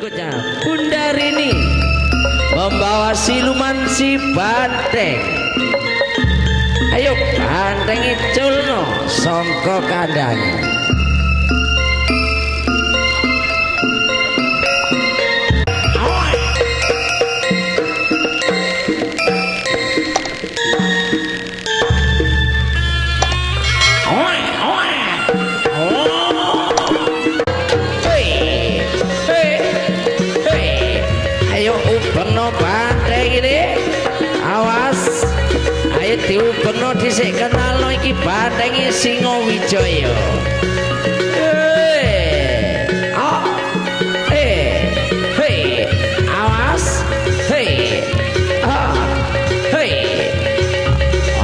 berikutnya Bundarini membawa siluman si banteng. Ayo banteng iculno songko kandangnya. Awas, ayo diubengno dhisik kenalno iki bantengi Singowijaya. Awas,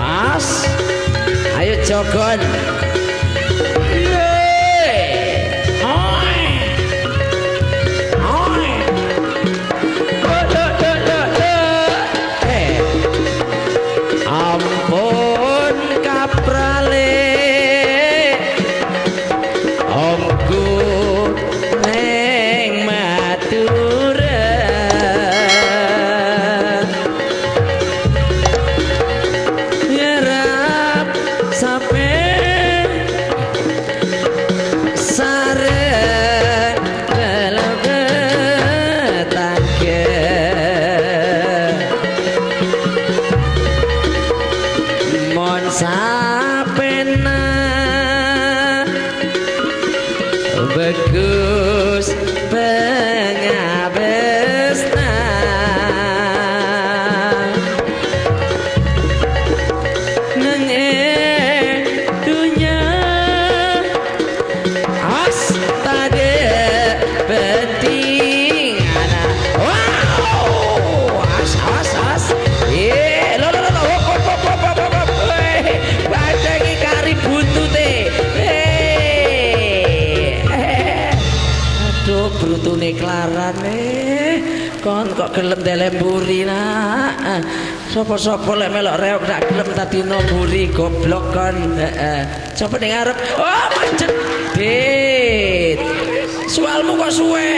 awas, ayo jogon. Sapena bagus pengabesna nenge dunya astade penting ana wow as lo badangi kari buntute aduh brutune klarane kon kok gelem delemburi nak sapa-sapa lek melok reok dak gelem tadino mburi goblok kon sapa ning arep oh macet dit soalmu kok suwe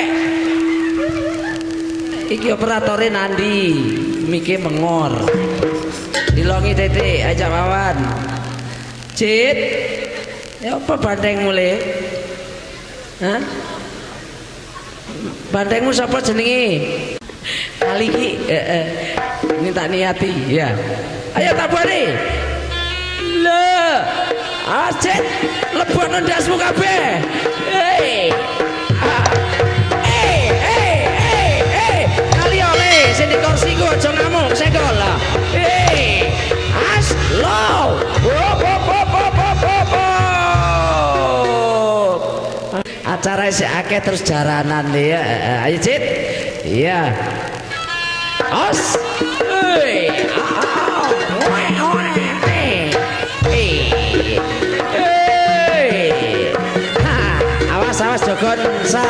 iki operatore nandi mike mengor dilongi tete ajak wawan Cit ya apa banteng mulai hah bantengmu siapa jenengi kali ki ini tak niati ya ayo tabari le Cit lebon ndasmu kabeh kali oleh sini kursiku aja ngamuk segol lah as low acara si akeh terus jaranan ya ayo Cit iya os awas awas jogon sa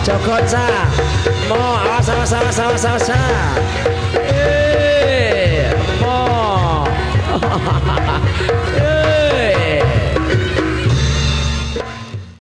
jogon sa mo awas